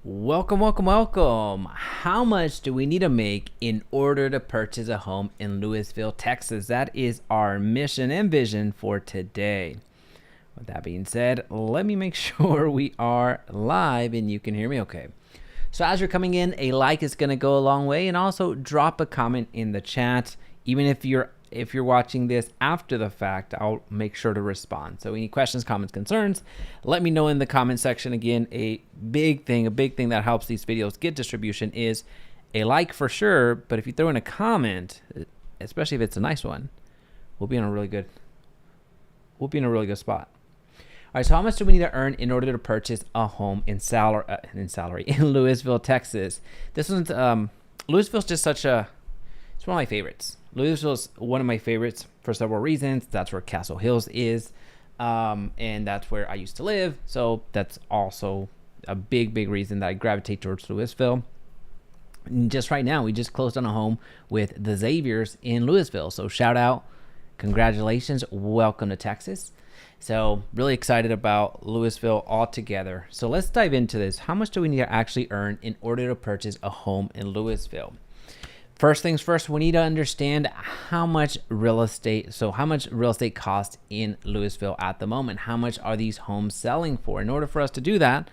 Welcome, welcome, welcome. How much do we need to make in order to purchase a home in Lewisville, Texas? That is our mission and vision for today. With that being said, let me make sure we are live and you can hear me okay. So as you're coming in, a like is going to go a long way, and also drop a comment in the chat. Even if you're watching this after the fact, I'll make sure to respond. So any questions, comments, concerns, let me know in the comment section. Again, a big thing that helps these videos get distribution is a like for sure, but if you throw in a comment, especially if it's a nice one, we'll be in a really good spot. All right, so how much do we need to earn in order to purchase a home in Lewisville, Texas? This one's Lewisville's just it's one of my favorites. Lewisville's one of my favorites for several reasons. That's where Castle Hills is, and that's where I used to live. So that's also a big reason that I gravitate towards Lewisville. And just right now, we just closed on a home with the Xaviers in Lewisville. So shout out, congratulations, welcome to Texas. So really excited about Lewisville altogether. So let's dive into this. How much do we need to actually earn in order to purchase a home in Lewisville? First things first, we need to understand how much real estate costs in Lewisville at the moment. How much are these homes selling for? In order for us to do that,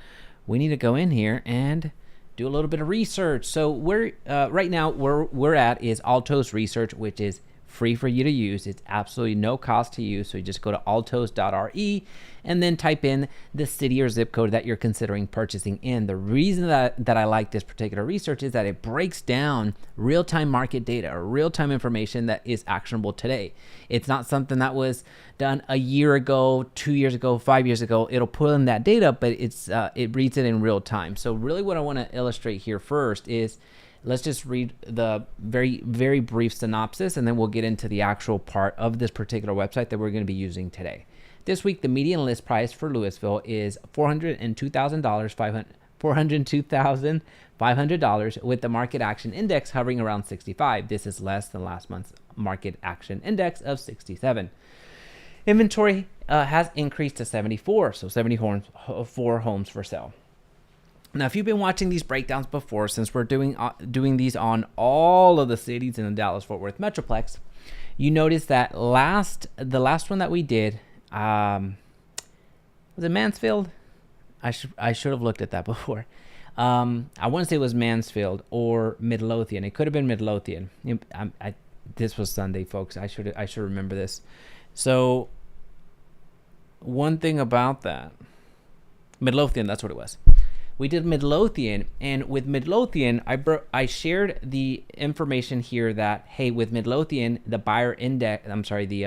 we need to go in here and do a little bit of research. So right now where we're at is Altos Research, which is free for you to use. It's absolutely no cost to you. So you just go to altos.re and then type in the city or zip code that you're considering purchasing in. The reason that I like this particular research is that it breaks down real-time market data or real-time information that is actionable today. It's not something that was done a year ago, 2 years ago, 5 years ago. It'll pull in that data, but it reads it in real time. So really what I want to illustrate here first is, let's just read the very brief synopsis, and then we'll get into the actual part of this particular website that we're going to be using today. This week, the median list price for Lewisville is $402,500, with the market action index hovering around 65. This is less than last month's market action index of 67. Inventory has increased to 74, so 74 homes for sale. Now, if you've been watching these breakdowns before, since we're doing these on all of the cities in the Dallas-Fort Worth Metroplex, you notice that the last one that we did, was it Mansfield? I should have looked at that before. I want to say it was Mansfield or Midlothian. It could have been Midlothian. This was Sunday, folks. I should remember this. So one thing about that, Midlothian, that's what it was. We did Midlothian, and with Midlothian, I shared the information here that, hey, with Midlothian, the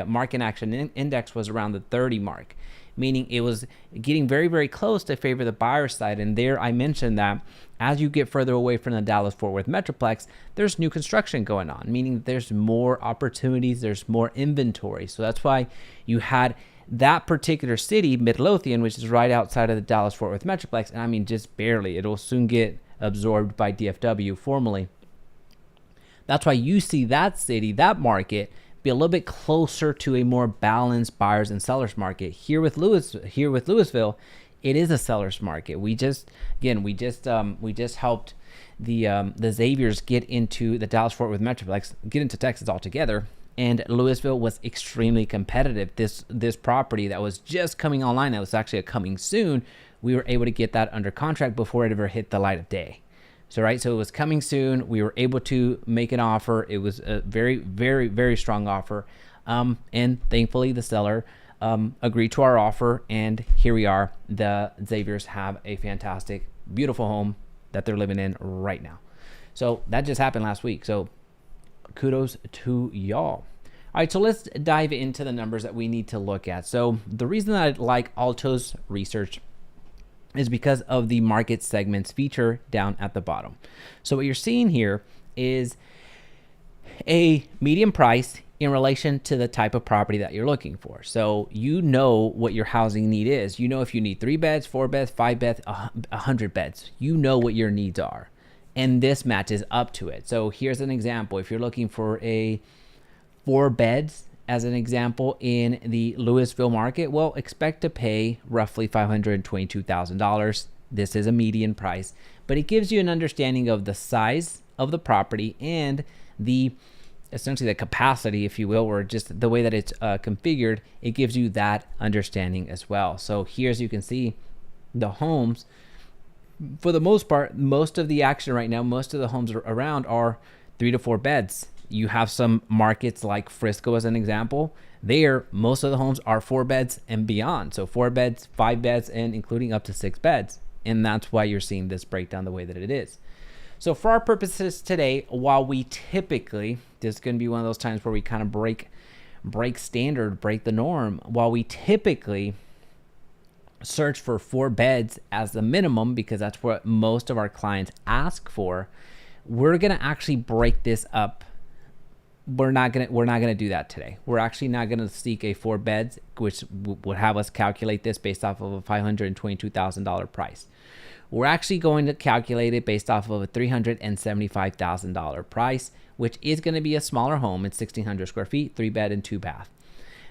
market action index was around the 30 mark, meaning it was getting very close to favor the buyer side. And there I mentioned that as you get further away from the Dallas-Fort Worth Metroplex, there's new construction going on, meaning there's more opportunities, there's more inventory. So that's why you had that particular city, Midlothian, which is right outside of the Dallas-Fort Worth Metroplex, and I mean just barely. It'll soon get absorbed by DFW formally. That's why you see that city, that market, be a little bit closer to a more balanced buyers and sellers market. Here with Lewisville, it is a sellers market. We just helped the Xaviers get into the Dallas-Fort Worth Metroplex, get into Texas altogether. And Lewisville was extremely competitive. This property that was just coming online, that was actually coming soon, we were able to get that under contract before it ever hit the light of day. So it was coming soon. We were able to make an offer. It was a very strong offer. And thankfully the seller agreed to our offer, and here we are. The Xaviers have a fantastic, beautiful home that they're living in right now. So that just happened last week. So kudos to y'all. All right, so let's dive into the numbers that we need to look at. So the reason that I like Altos Research is because of the market segments feature down at the bottom. So what you're seeing here is a median price in relation to the type of property that you're looking for. So you know what your housing need is. You know if you need 3 beds, 4 beds, 5 beds, 100 beds. You know what your needs are. And this matches up to it. So here's an example. If you're looking for a 4 beds, as an example, in the Lewisville market, well, expect to pay roughly $522,000 This is a median price, but it gives you an understanding of the size of the property and the essentially the capacity, if you will, or just the way that it's configured. It gives you that understanding as well. So here, as you can see, the homes, for the most part, most of the action right now, most of the homes around are 3 to 4 beds. You have some markets like Frisco as an example. There, most of the homes are 4 beds and beyond. So 4 beds, 5 beds, and including up to 6 beds. And that's why you're seeing this breakdown the way that it is. So for our purposes today, while we typically, this is going to be one of those times where we kind of break standard, break the norm, while we typically search for 4 beds as the minimum, because that's what most of our clients ask for, we're going to actually break this up. We're not gonna do that today. We're actually not gonna seek a 4 beds, which would have us calculate this based off of a $522,000 price. We're actually going to calculate it based off of a $375,000 price, which is going to be a smaller home. It's 1,600 square feet, 3 bed and 2 bath.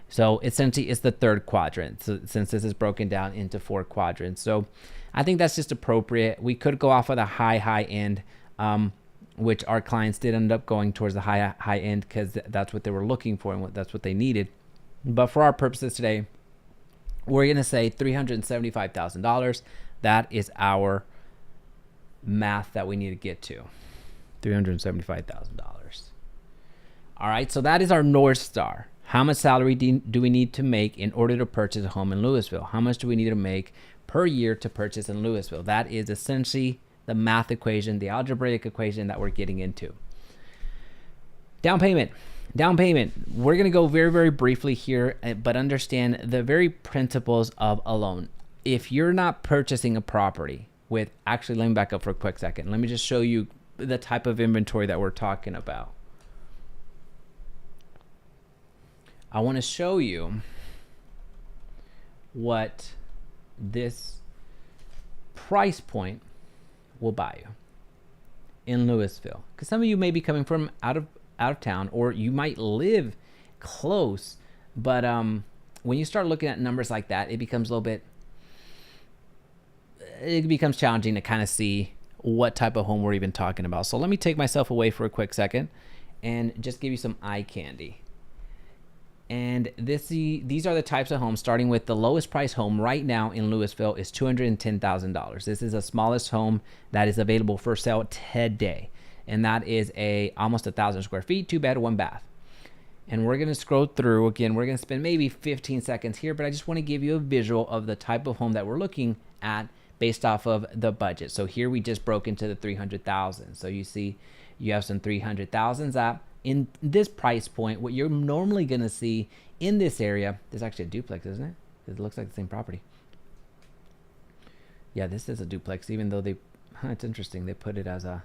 So essentially, it's the third quadrant. So since this is broken down into 4 quadrants, so I think that's just appropriate. We could go off of the high end. Which our clients did end up going towards the high end because that's what they were looking for and that's what they needed. But for our purposes today, we're going to say $375,000. That is our math that we need to get to. $375,000. All right, so that is our North Star. How much salary do we need to make in order to purchase a home in Lewisville? How much do we need to make per year to purchase in Lewisville? That is essentially the math equation, the algebraic equation that we're getting into. Down payment. We're going to go very, very briefly here, but understand the very principles of a loan. If you're not purchasing a property with, actually, let me back up for a quick second. Let me just show you the type of inventory that we're talking about. I want to show you what this price point will buy you in Lewisville, because some of you may be coming from out of town, or you might live close, but when you start looking at numbers like that, it becomes challenging to kind of see what type of home we're even talking about. So let me take myself away for a quick second and just give you some eye candy. And these are the types of homes, starting with the lowest price home right now in Lewisville is $210,000. This is the smallest home that is available for sale today. And that is almost 1,000 square feet, 2 bed, 1 bath. And we're going to scroll through. Again, we're going to spend maybe 15 seconds here, but I just want to give you a visual of the type of home that we're looking at based off of the budget. So here we just broke into the 300,000. So you see you have some 300,000s up. In this price point, what you're normally going to see in this area, there's actually a duplex, isn't it? It looks like the same property. Yeah, this is a duplex, even though it's interesting. They put it as a,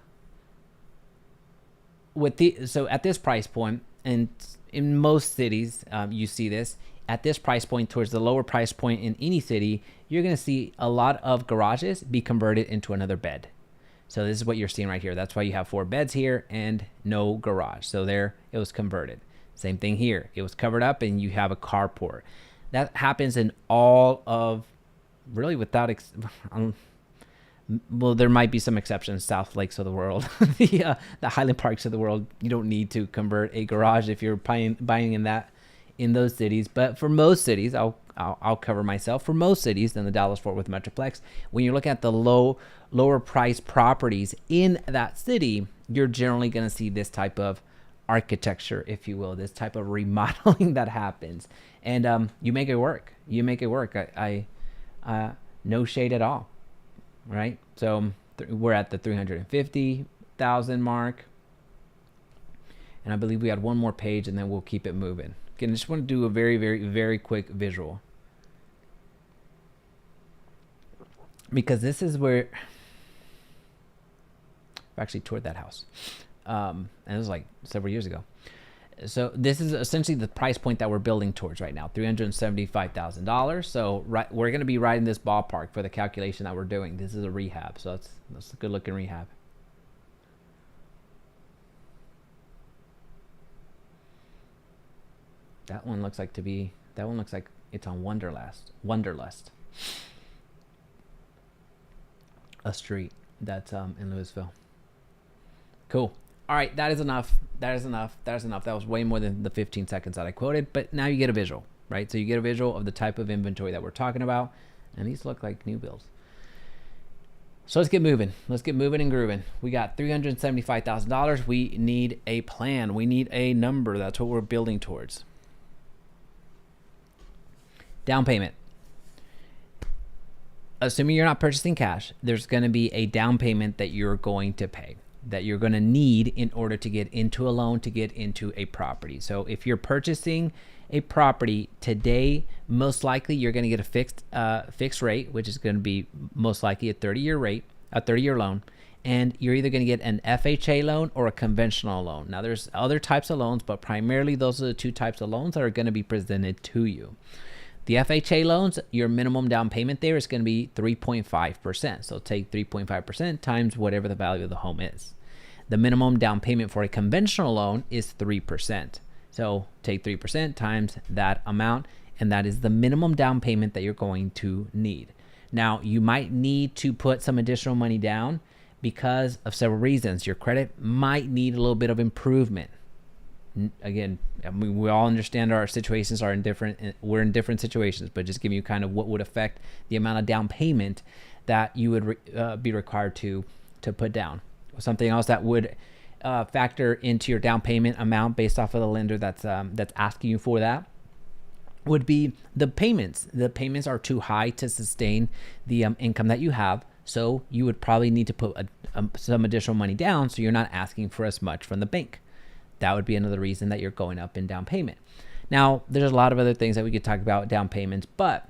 so at this price point, and in most cities, you see this, at this price point, towards the lower price point in any city, you're going to see a lot of garages be converted into another bed. So this is what you're seeing right here. That's why you have 4 beds here and no garage. So there, it was converted. Same thing here. It was covered up and you have a carport. That happens in all of, really without, well, there might be some exceptions, South Lakes of the world, the Highland Parks of the world. You don't need to convert a garage if you're buying in those cities. But for most cities, I'll cover myself. For most cities in the Dallas-Fort Worth Metroplex, when you look at the lower price properties in that city, you're generally going to see this type of architecture, if you will, this type of remodeling that happens, and you make it work. I no shade at all, right? So we're at the 350,000 mark, and I believe we had one more page, and then we'll keep it moving. Again, I just want to do a very, very, very quick visual, because this is where I actually toured that house, and it was like several years ago. So this is essentially the price point that we're building towards right now, $375,000. So we're going to be right in this ballpark for the calculation that we're doing. This is a rehab, so that's a good looking rehab. That one looks like it's on Wonderlust. a street that's in Lewisville. Cool. All right, that is enough. That is enough. That is enough. That was way more than the 15 seconds that I quoted, but now you get a visual, right? So you get a visual of the type of inventory that we're talking about, and these look like new builds. So let's get moving. Let's get moving and grooving. We got $375,000. We need a plan. We need a number. That's what we're building towards. Down payment. Assuming you're not purchasing cash, there's going to be a down payment that you're going to pay, that you're going to need in order to get into a loan, to get into a property. So if you're purchasing a property today, most likely you're going to get a fixed rate, which is going to be most likely a 30-year loan. And you're either going to get an FHA loan or a conventional loan. Now there's other types of loans, but primarily those are the two types of loans that are going to be presented to you. The FHA loans, your minimum down payment there is going to be 3.5%. So take 3.5% times whatever the value of the home is. The minimum down payment for a conventional loan is 3%. So take 3% times that amount, and that is the minimum down payment that you're going to need. Now, you might need to put some additional money down because of several reasons. Your credit might need a little bit of improvement. Again, I mean, we all understand our situations are we're in different situations, but just giving you kind of what would affect the amount of down payment that you would be required to put down. Something else that would factor into your down payment amount based off of the lender that's asking you for that would be the payments. The payments are too high to sustain the income that you have, so you would probably need to put some additional money down so you're not asking for as much from the bank. That would be another reason that you're going up in down payment. Now, there's a lot of other things that we could talk about down payments, but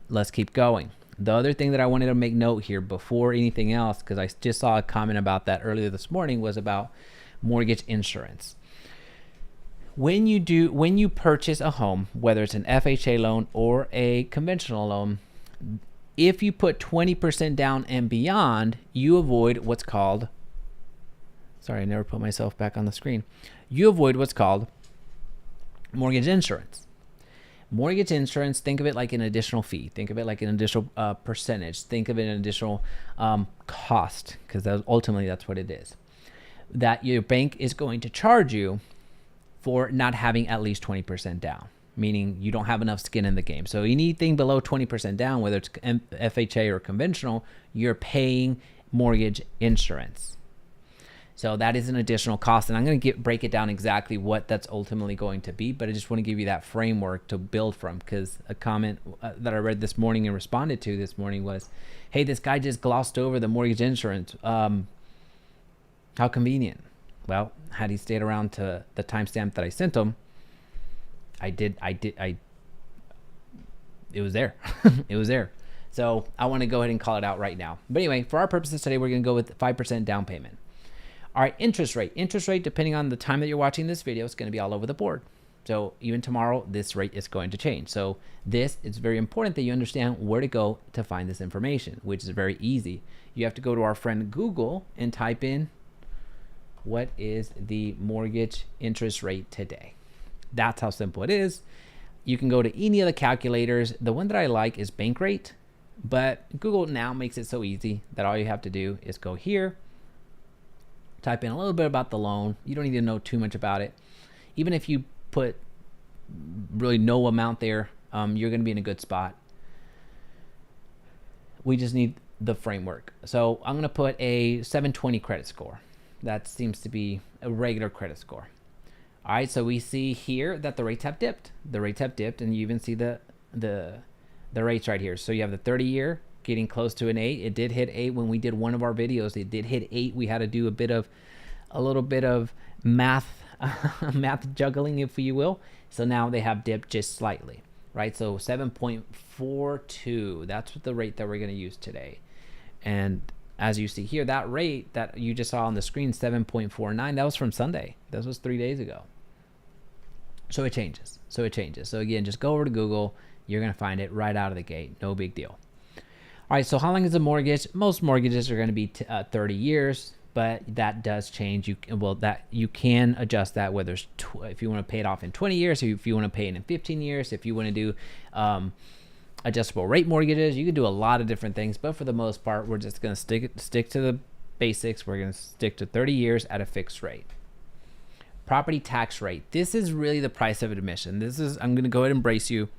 let's keep going. The other thing that I wanted to make note here before anything else, because I just saw a comment about that earlier this morning, was about mortgage insurance. When you purchase a home, whether it's an FHA loan or a conventional loan, if you put 20% down and beyond, you avoid what's called, sorry, I never put myself back on the screen. You avoid what's called mortgage insurance. Mortgage insurance, think of it like an additional fee. Think of it like an additional percentage. Think of it an additional cost, because ultimately that's what it is. That your bank is going to charge you for not having at least 20% down, meaning you don't have enough skin in the game. So anything below 20% down, whether it's FHA or conventional, you're paying mortgage insurance. So that is an additional cost, and I'm going to break it down exactly what that's ultimately going to be, but I just want to give you that framework to build from, because a comment that I read this morning and responded to this morning was, hey, this guy just glossed over the mortgage insurance. How convenient. Well, had he stayed around to the timestamp that I sent him, it was there. It was there. So I want to go ahead and call it out right now. But anyway, for our purposes today, we're going to go with 5% down payment. All right, interest rate. Interest rate, depending on the time that you're watching this video, is going to be all over the board. So even tomorrow, this rate is going to change. So it's very important that you understand where to go to find this information, which is very easy. You have to go to our friend Google and type in, what is the mortgage interest rate today? That's how simple it is. You can go to any of the calculators. The one that I like is Bankrate, but Google now makes it so easy that all you have to do is go here, type in a little bit about the loan. You don't need to know too much about it. Even if you put really no amount there, you're going to be in a good spot. We just need the framework. So I'm going to put a 720 credit score. That seems to be a regular credit score. All right, so we see here that the rates have dipped. The rates have dipped, and you even see the rates right here. So you have the 30-year getting close to an 8. It did hit 8 when we did one of our videos. It did hit 8. We had to do a little bit of math juggling, if you will. So now they have dipped just slightly, right? So 7.42. That's the rate that we're going to use today. And as you see here, that rate that you just saw on the screen, 7.49, that was from Sunday. That was 3 days ago. So it changes. So again, just go over to Google. You're going to find it right out of the gate. No big deal. All right, so how long is a mortgage? Most mortgages are going to be 30 years, but that does change. You can adjust that, whether it's if you want to pay it off in 20 years, or if you want to pay it in 15 years, if you want to do adjustable rate mortgages. You can do a lot of different things, but for the most part, we're just going to stick to the basics. We're going to stick to 30 years at a fixed rate. Property tax rate. This is really the price of admission. I'm going to go ahead and brace you.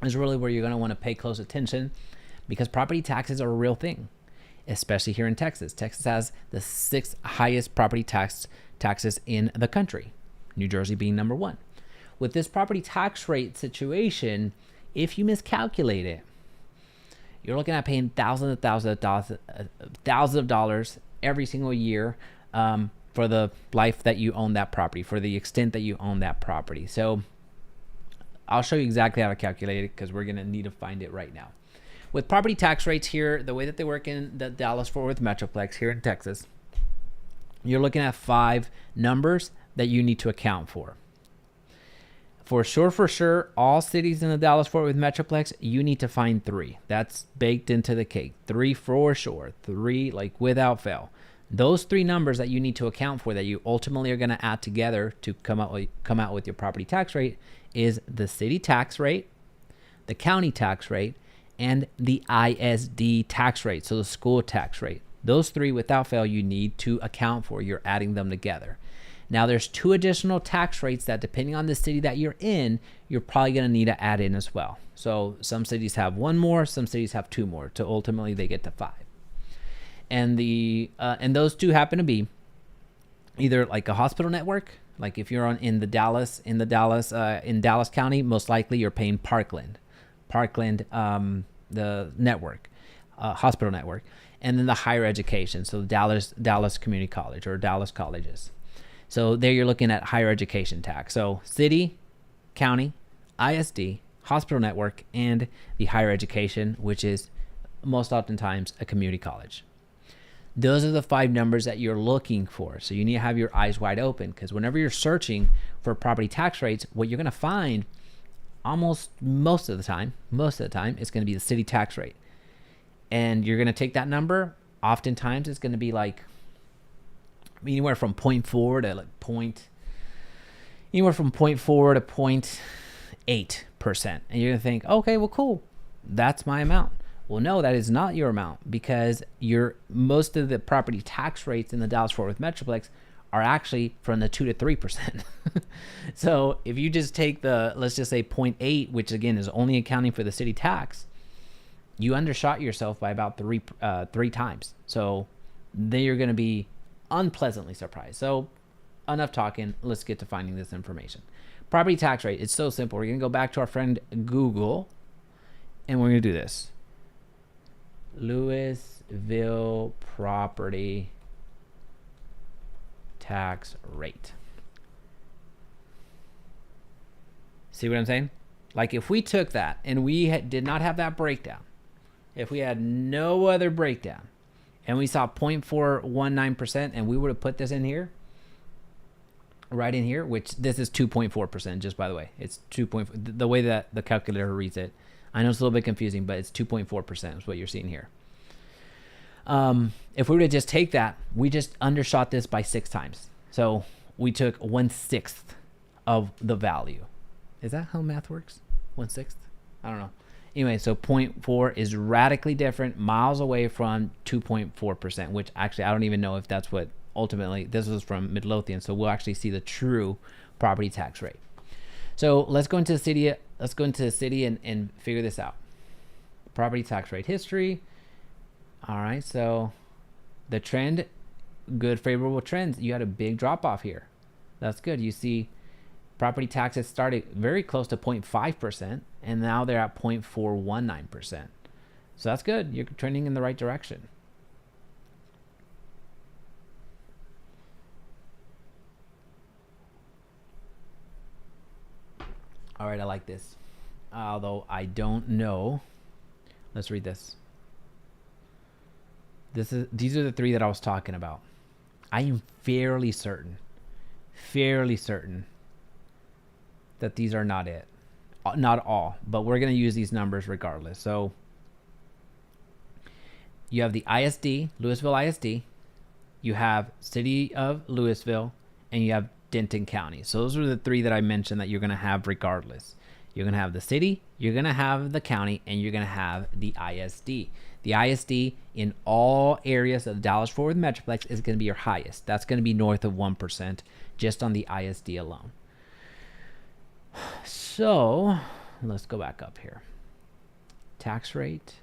This is really where you're going to want to pay close attention, because property taxes are a real thing, especially here in Texas. Texas has the 6th highest property taxes in the country, New Jersey being number 1. With this property tax rate situation, if you miscalculate it, you're looking at paying thousands of dollars every single year for the life that you own that property, for the extent that you own that property. So I'll show you exactly how to calculate it, because we're going to need to find it right now. With property tax rates here, the way that they work in the Dallas-Fort Worth Metroplex here in Texas, you're looking at 5 numbers that you need to account for. For sure, all cities in the Dallas-Fort Worth Metroplex, you need to find 3. That's baked into the cake. 3 for sure. 3, like without fail. Those 3 numbers that you need to account for, that you ultimately are going to add together to come out with your property tax rate, is the city tax rate, the county tax rate, and the ISD tax rate, so the school tax rate. Those 3, without fail, you need to account for. You're adding them together. Now, there's 2 additional tax rates that, depending on the city that you're in, you're probably going to need to add in as well. So some cities have 1 more, some cities have 2 more, to ultimately they get to 5. And those 2 happen to be either like a hospital network, like if you're in Dallas County, most likely you're paying Parkland, the network, hospital network, and then the higher education, so Dallas Community College or Dallas colleges. So there you're looking at higher education tax. So city, county, ISD, hospital network, and the higher education, which is most oftentimes a community college. Those are the 5 numbers that you're looking for. So you need to have your eyes wide open, because whenever you're searching for property tax rates, what you're going to find most of the time, it's going to be the city tax rate. And you're going to take that number. Oftentimes it's going to be like anywhere from 0.4 to like anywhere from 0.4 to 0.8%. And you're going to think, okay, well, cool. That's my amount. Well, no, that is not your amount, because most of the property tax rates in the Dallas-Fort Worth Metroplex are actually from the 2 to 3%. So if you just take let's just say 0.8, which again is only accounting for the city tax, you undershot yourself by about 3 times. So then you're going to be unpleasantly surprised. So enough talking. Let's get to finding this information. Property tax rate. It's so simple. We're going to go back to our friend Google, and we're going to do this. Lewisville property tax rate. See what I'm saying? Like if we took that and we did not have that breakdown, if we had no other breakdown, and we saw 0.419%, and we would have put this in here, right in here, which this is 2.4%, just by the way. It's 2.4, the way that the calculator reads it. I know it's a little bit confusing, but it's 2.4% is what you're seeing here. If we were to just take that, we just undershot this by 6 times. So we took 1/6 of the value. Is that how math works? 1/6? I don't know. Anyway, so 0.4 is radically different, miles away from 2.4%, which actually I don't even know if that's what ultimately, this was from Midlothian, so we'll actually see the true property tax rate. So let's go into the city and figure this out. Property tax rate history. All right, so the trend, good favorable trends. You had a big drop off here. That's good. You see property taxes started very close to 0.5%, and now they're at 0.419%. So that's good. You're trending in the right direction. All right, I like this. Although I don't know. Let's read this. These are the 3 that I was talking about. I am fairly certain that these are not it. Not all, but we're going to use these numbers regardless. So you have the ISD, Lewisville ISD, you have City of Lewisville, and you have Denton County. So those are the 3 that I mentioned that you're going to have regardless. You're going to have the city, you're going to have the county, and you're going to have the ISD. The ISD in all areas of the Dallas-Fort Worth Metroplex is going to be your highest. That's going to be north of 1% just on the ISD alone. So let's go back up here. Tax rate,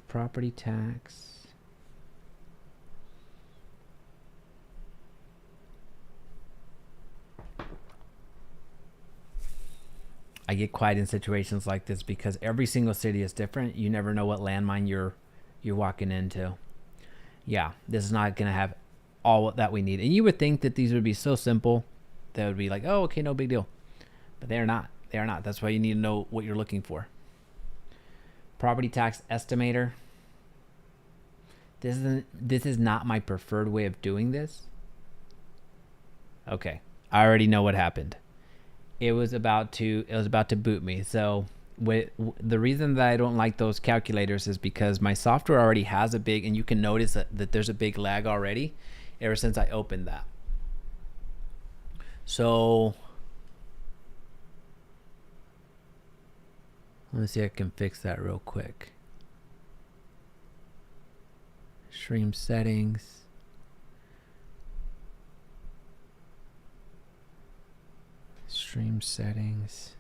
property tax. I get quiet in situations like this because every single city is different. You never know what landmine you're walking into. Yeah, this is not going to have all that we need. And you would think that these would be so simple. That would be like, oh, okay, no big deal. But they are not. They are not. That's why you need to know what you're looking for. Property tax estimator. This is not my preferred way of doing this. Okay, I already know what happened. It was about to boot me. So the reason that I don't like those calculators is because my software already has a big, and you can notice that there's a big lag already ever since I opened that. So let me see if I can fix that real quick. Stream settings. Stream settings.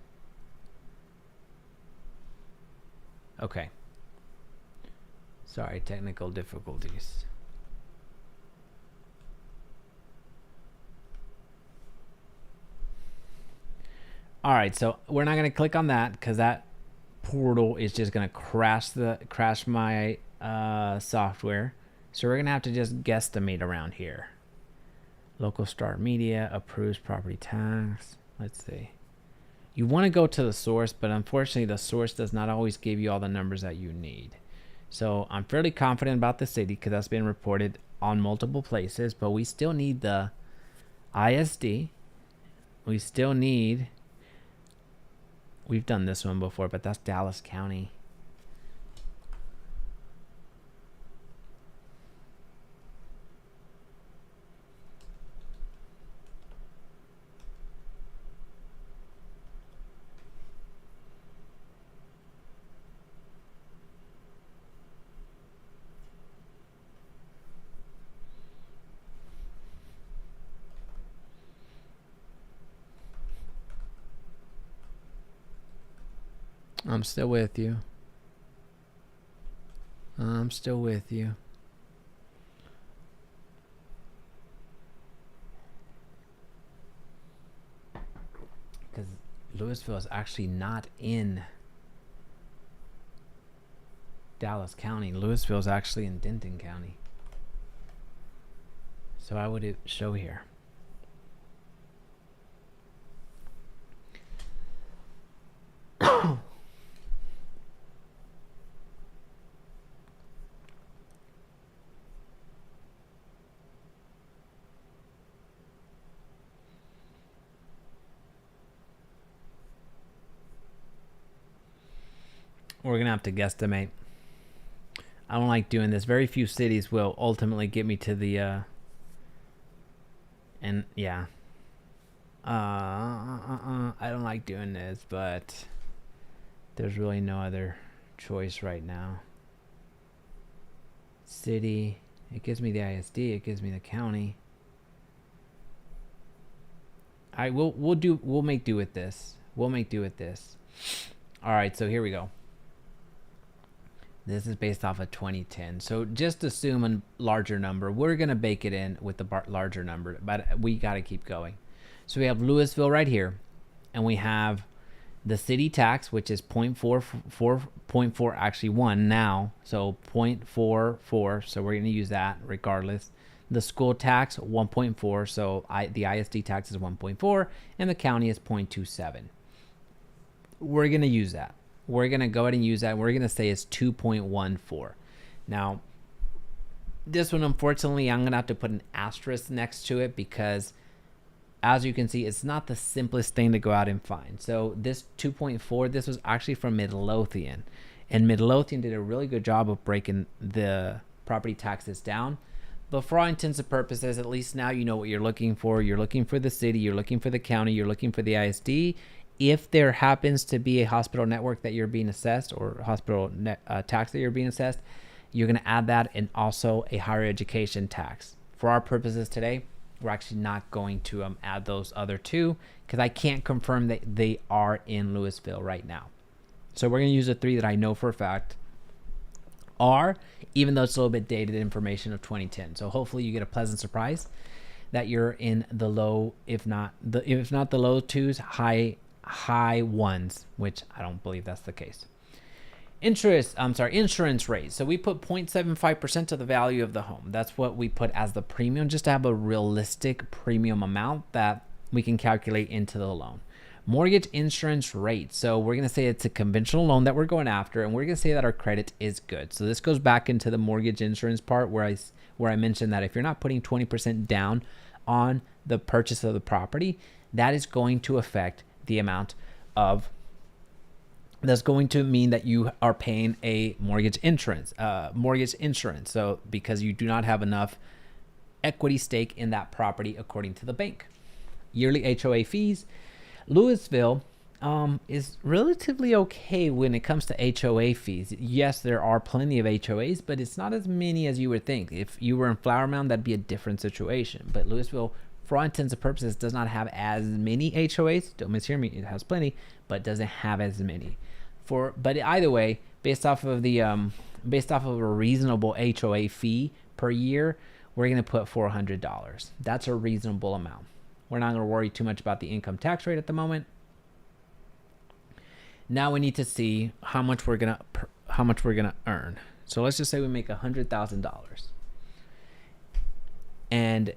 Okay. Sorry, technical difficulties. All right, so we're not going to click on that because that portal is just going to crash my software. So we're going to have to just guesstimate around here. Local Start Media approves property tax. Let's see. You want to go to the source, but unfortunately the source does not always give you all the numbers that you need. So I'm fairly confident about the city because that's been reported on multiple places, but we still need the ISD. We still need, we've done this one before, but that's Dallas County. I'm still with you. I'm still with you. Because Lewisville is actually not in Dallas County. Lewisville is actually in Denton County. So why would it show here? We're going to have to guesstimate. I don't like doing this. Very few cities will ultimately get me to the, and yeah. I don't like doing this, but there's really no other choice right now. City, it gives me the ISD, it gives me the county. All right, we'll make do with this. We'll make do with this. All right, so here we go. This is based off of 2010. So just assume a larger number. We're going to bake it in with the larger number, but we got to keep going. So we have Lewisville right here, and we have the city tax, which is 0.44, actually 1 now. So 0.44. So we're going to use that regardless. The school tax, 1.4. So the ISD tax is 1.4, and the county is 0.27. We're going to use that. We're going to go ahead and use that. We're going to say it's 2.14. Now, this one, unfortunately, I'm going to have to put an asterisk next to it because, as you can see, it's not the simplest thing to go out and find. So this 2.4, this was actually from Midlothian. And Midlothian did a really good job of breaking the property taxes down. But for all intents and purposes, at least now you know what you're looking for. You're looking for the city, you're looking for the county, you're looking for the ISD, if there happens to be a hospital network that you're being assessed, or hospital tax that you're being assessed, you're going to add that, and also a higher education tax. For our purposes today, we're actually not going to add those other two, because I can't confirm that they are in Lewisville right now. So we're going to use the three that I know for a fact are, even though it's a little bit dated information of 2010. So hopefully you get a pleasant surprise that you're in the low, if not the low twos, high ones, which I don't believe that's the case. Insurance rate. So we put 0.75% of the value of the home. That's what we put as the premium, just to have a realistic premium amount that we can calculate into the loan. Mortgage insurance rate. So we're going to say it's a conventional loan that we're going after, and we're going to say that our credit is good. So this goes back into the mortgage insurance part where I mentioned that if you're not putting 20% down on the purchase of the property, that is going to affect the amount of, that's going to mean that you are paying a mortgage insurance. So because you do not have enough equity stake in that property according to the bank. Yearly HOA fees. Lewisville is relatively okay when it comes to HOA fees. Yes, there are plenty of HOAs, but it's not as many as you would think. If you were in Flower Mound, that'd be a different situation. But Lewisville, for all intents and purposes, does not have as many HOAs. Don't mishear me; it has plenty, but doesn't have as many. But either way, based off of a reasonable HOA fee per year, we're going to put $400. That's a reasonable amount. We're not going to worry too much about the income tax rate at the moment. Now we need to see how much we're gonna earn. So let's just say we make $100,000. And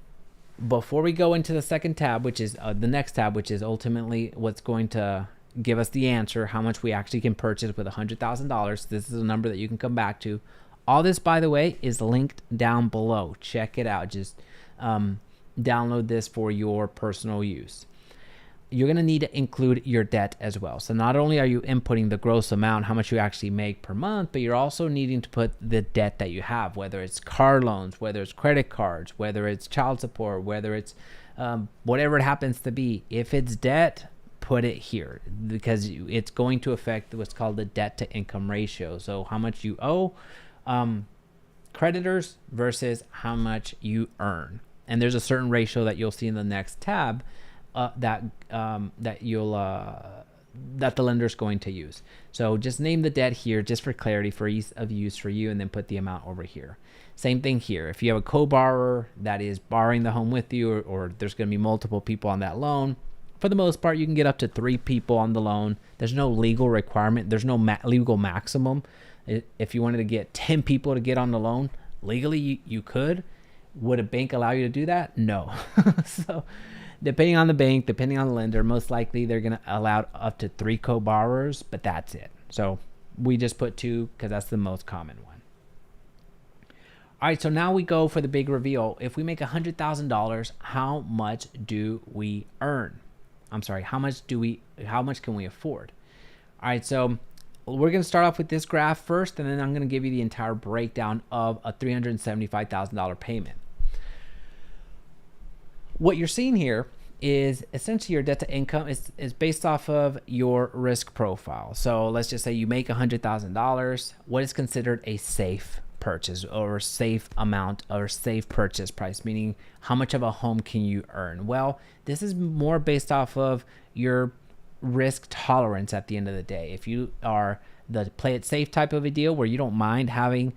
before we go into the second tab, which is the next tab, which is ultimately what's going to give us the answer, how much we actually can purchase with $100,000. This is a number that you can come back to. All this, by the way, is linked down below. Check it out. Just download this for your personal use. You're going to need to include your debt as well. So not only are you inputting the gross amount, how much you actually make per month, but you're also needing to put the debt that you have, whether it's car loans, whether it's credit cards, whether it's child support, whether it's whatever it happens to be. If it's debt, put it here, because it's going to affect what's called the debt to income ratio. So how much you owe creditors versus how much you earn. And there's a certain ratio that you'll see in the next tab that the lender's going to use. So just name the debt here just for clarity, for ease of use for you, and then put the amount over here. Same thing here. If you have a co-borrower that is borrowing the home with you, or there's going to be multiple people on that loan, for the most part, you can get up to 3 people on the loan. There's no legal requirement. There's no legal maximum. If you wanted to get 10 people to get on the loan, legally you could. Would a bank allow you to do that? No. So depending on the bank, depending on the lender, most likely they're going to allow up to 3 co-borrowers, but that's it. So we just put 2 because that's the most common one. All right, so now we go for the big reveal. If we make $100,000, how much do we earn? How much can we afford? All right, so we're going to start off with this graph first, and then I'm going to give you the entire breakdown of a $375,000 payment. What you're seeing here is essentially your debt to income is based off of your risk profile. So let's just say you make $100,000. What is considered a safe purchase, or safe amount, or safe purchase price, meaning how much of a home can you earn? Well, this is more based off of your risk tolerance at the end of the day. If you are the play it safe type of a deal where you do mind having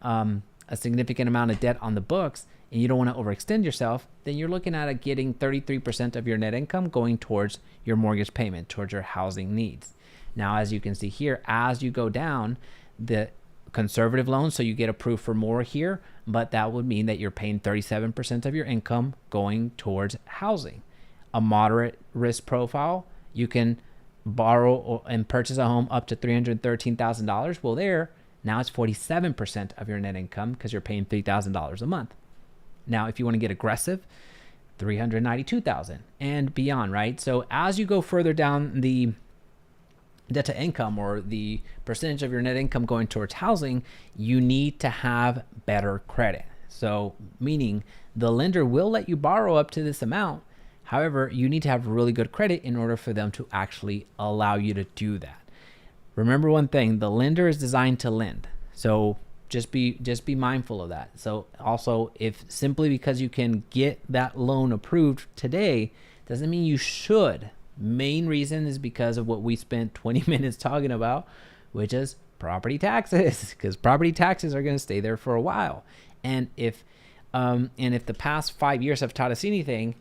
a significant amount of debt on the books and you don't want to overextend yourself, then you're looking at getting 33% of your net income going towards your mortgage payment, towards your housing needs. Now, as you can see here, as you go down the conservative loan, so you get approved for more here, but that would mean that you're paying 37% of your income going towards housing. A moderate risk profile, you can borrow and purchase a home up to $313,000. Well, now it's 47% of your net income because you're paying $3,000 a month. Now, if you want to get aggressive, $392,000 and beyond, right? So as you go further down the debt to income, or the percentage of your net income going towards housing, you need to have better credit. So meaning the lender will let you borrow up to this amount. However, you need to have really good credit in order for them to actually allow you to do that. Remember one thing, the lender is designed to lend. So just be mindful of that. So also, if simply because you can get that loan approved today doesn't mean you should. Main reason is because of what we spent 20 minutes talking about, which is property taxes, because property taxes are going to stay there for a while. And if the past 5 years have taught us anything,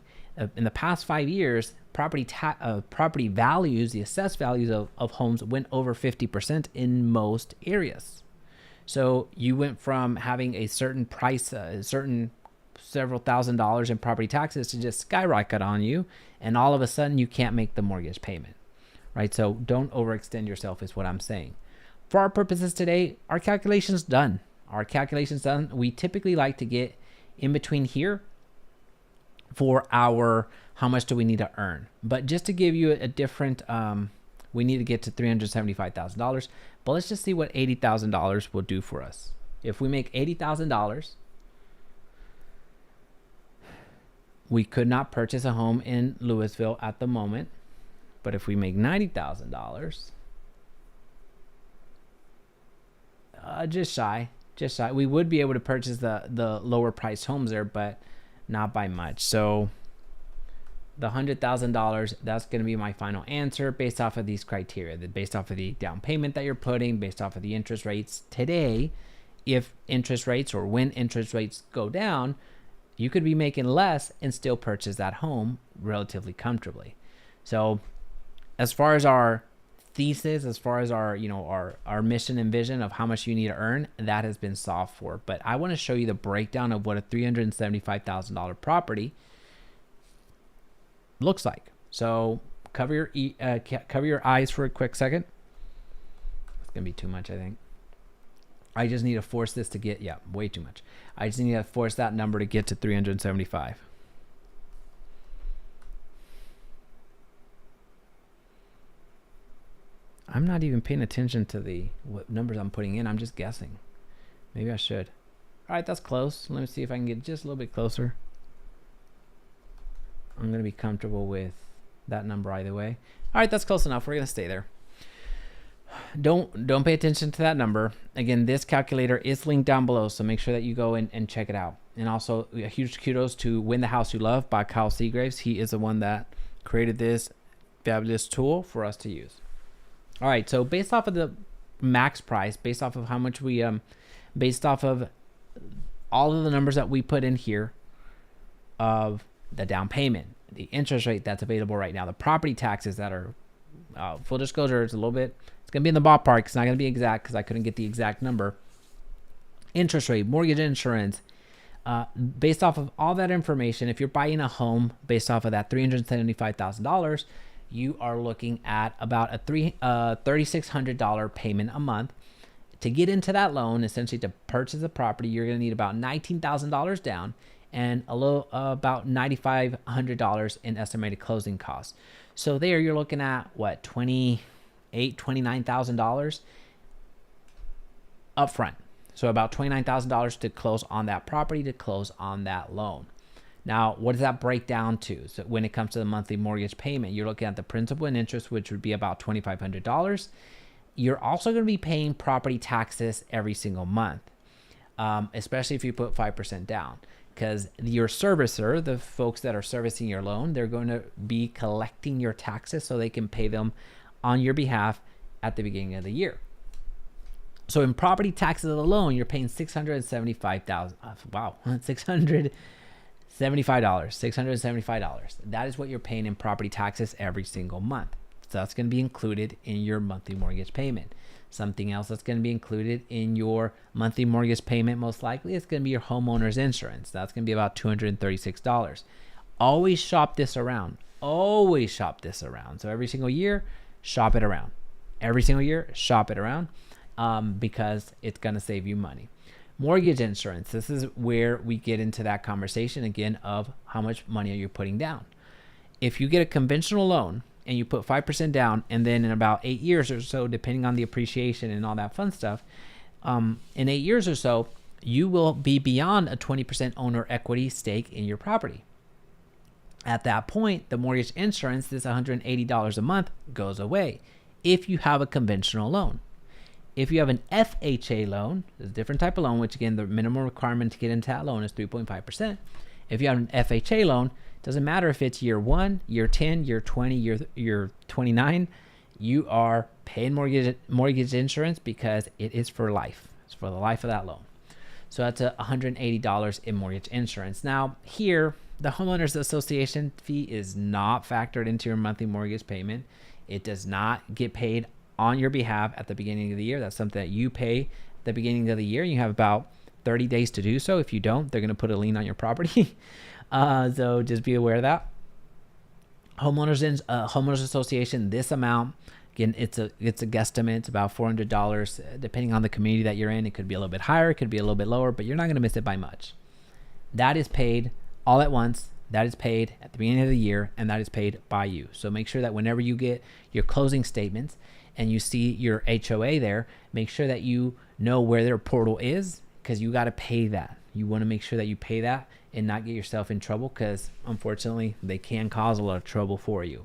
in the past 5 years, property values, the assessed values of homes went over 50% in most areas. So you went from having a certain price, certain several $1,000s in property taxes to just skyrocket on you, and all of a sudden you can't make the mortgage payment, right? So don't overextend yourself is what I'm saying. For our purposes today, our calculation's done. We typically like to get in between here for our how much do we need to earn. But just to give you a different, we need to get to $375,000. But let's just see what $80,000 will do for us. If we make $80,000, we could not purchase a home in Lewisville at the moment. But if we make $90,000, just shy, we would be able to purchase the lower priced homes there, but not by much. So the $100,000, that's going to be my final answer based off of these criteria, based off of the down payment that you're putting, based off of the interest rates today. If interest rates or when interest rates go down, you could be making less and still purchase that home relatively comfortably. So as far as our thesis, as far as our mission and vision of how much you need to earn, that has been solved for. But I want to show you the breakdown of what a $375,000 property looks like. So cover your eyes for a quick second. It's gonna be too much, I think. I just need to force this to get, way too much. I just need to force that number to get to 375. I'm not even paying attention to what numbers I'm putting in. I'm just guessing. Maybe I should. All right, that's close. Let me see if I can get just a little bit closer. I'm going to be comfortable with that number either way. All right, that's close enough. We're going to stay there. Don't pay attention to that number. Again, this calculator is linked down below, so make sure that you go and check it out. And also, a huge kudos to Win the House You Love by Kyle Seagraves. He is the one that created this fabulous tool for us to use. All right, so based off of the max price, based off of how much we, based off of all of the numbers that we put in here of the down payment, the interest rate that's available right now, the property taxes that are, full disclosure, it's going to be in the ballpark. It's not going to be exact because I couldn't get the exact number. Interest rate, mortgage insurance, based off of all that information, if you're buying a home based off of that $375,000, you are looking at about a $3,600 payment a month. To get into that loan, essentially to purchase a property, you're going to need about $19,000 down and about $9,500 in estimated closing costs. So there you're looking at what, $29,000 up front. So about $29,000 to close on that property, to close on that loan. Now, what does that break down to? So when it comes to the monthly mortgage payment, you're looking at the principal and interest, which would be about $2,500. You're also going to be paying property taxes every single month, especially if you put 5% down, because your servicer, the folks that are servicing your loan, they're going to be collecting your taxes so they can pay them on your behalf at the beginning of the year. So in property taxes alone, you're paying $675,000. Wow, $675. That is what you're paying in property taxes every single month. So that's going to be included in your monthly mortgage payment. Something else that's going to be included in your monthly mortgage payment, most likely, is going to be your homeowner's insurance. That's going to be about $236. Always shop this around. Always shop this around. So every single year, shop it around. Every single year, shop it around, because it's going to save you money. Mortgage insurance. This is where we get into that conversation again of how much money are you putting down. If you get a conventional loan and you put 5% down, and then in about 8 years or so, depending on the appreciation and all that fun stuff, in 8 years or so, you will be beyond a 20% owner equity stake in your property. At that point, the mortgage insurance, this $180 a month, goes away if you have a conventional loan. If you have an FHA loan, it's a different type of loan, which again, the minimum requirement to get into that loan is 3.5%. If you have an FHA loan, it doesn't matter if it's year 1, year 10, year 20, year 29, you are paying mortgage insurance because it is for life. It's for the life of that loan. So that's $180 in mortgage insurance. Now here, the homeowners association fee is not factored into your monthly mortgage payment. It does not get paid on your behalf at the beginning of the year. That's something that you pay at the beginning of the year. You have about 30 days to do so. If you don't, they're going to put a lien on your property. So just be aware of that. Homeowners association, this amount, again, it's a guesstimate. It's about $400, depending on the community that you're in. It could be a little bit higher, it could be a little bit lower, but you're not going to miss it by much. That is paid all at once. That is paid at the beginning of the year, and that is paid by you. So make sure that whenever you get your closing statements and you see your HOA there, make sure that you know where their portal is, because you got to pay that. You want to make sure that you pay that and not get yourself in trouble, because unfortunately they can cause a lot of trouble for you.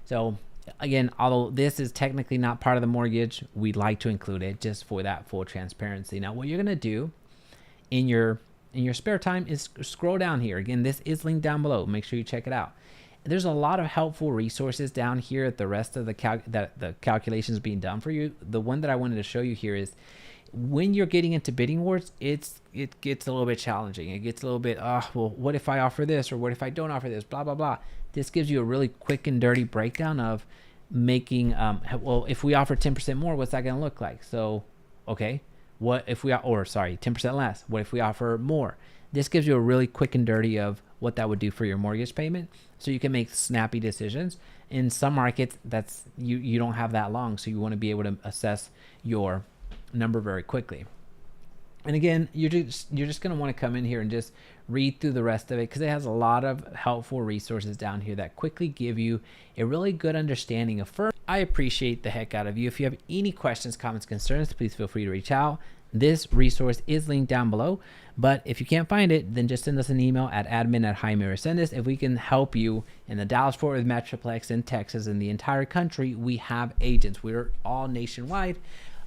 So again, although this is technically not part of the mortgage, we'd like to include it just for that full transparency. Now, what you're going to do in your spare time is scroll down here. Again, this is linked down below. Make sure you check it out. There's a lot of helpful resources down here at the rest of the calculations being done for you. The one that I wanted to show you here is when you're getting into bidding wars, it gets a little bit challenging. It gets a little bit, well, what if I offer this, or what if I don't offer this, blah, blah, blah. This gives you a really quick and dirty breakdown of making, well, if we offer 10% more, what's that going to look like? So, okay, what if we, 10% less? What if we offer more? This gives you a really quick and dirty of what that would do for your mortgage payment, so you can make snappy decisions. In some markets, that's you don't have that long, so you want to be able to assess your number very quickly. And again, you're just going to want to come in here and just read through the rest of it, because it has a lot of helpful resources down here that quickly give you a really good understanding of first. I appreciate the heck out of you. If you have any questions, comments, concerns, please feel free to reach out. This resource is linked down below, but if you can't find it, then just send us an email at admin@jaime.send. If we can help you in the Dallas-Fort Worth Metroplex, in Texas, in the entire country, we have agents. We're all nationwide.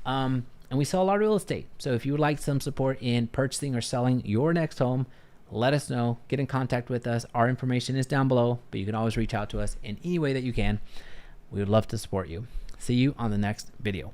And we sell a lot of real estate. So if you would like some support in purchasing or selling your next home, let us know. Get in contact with us. Our information is down below, but you can always reach out to us in any way that you can. We would love to support you. See you on the next video.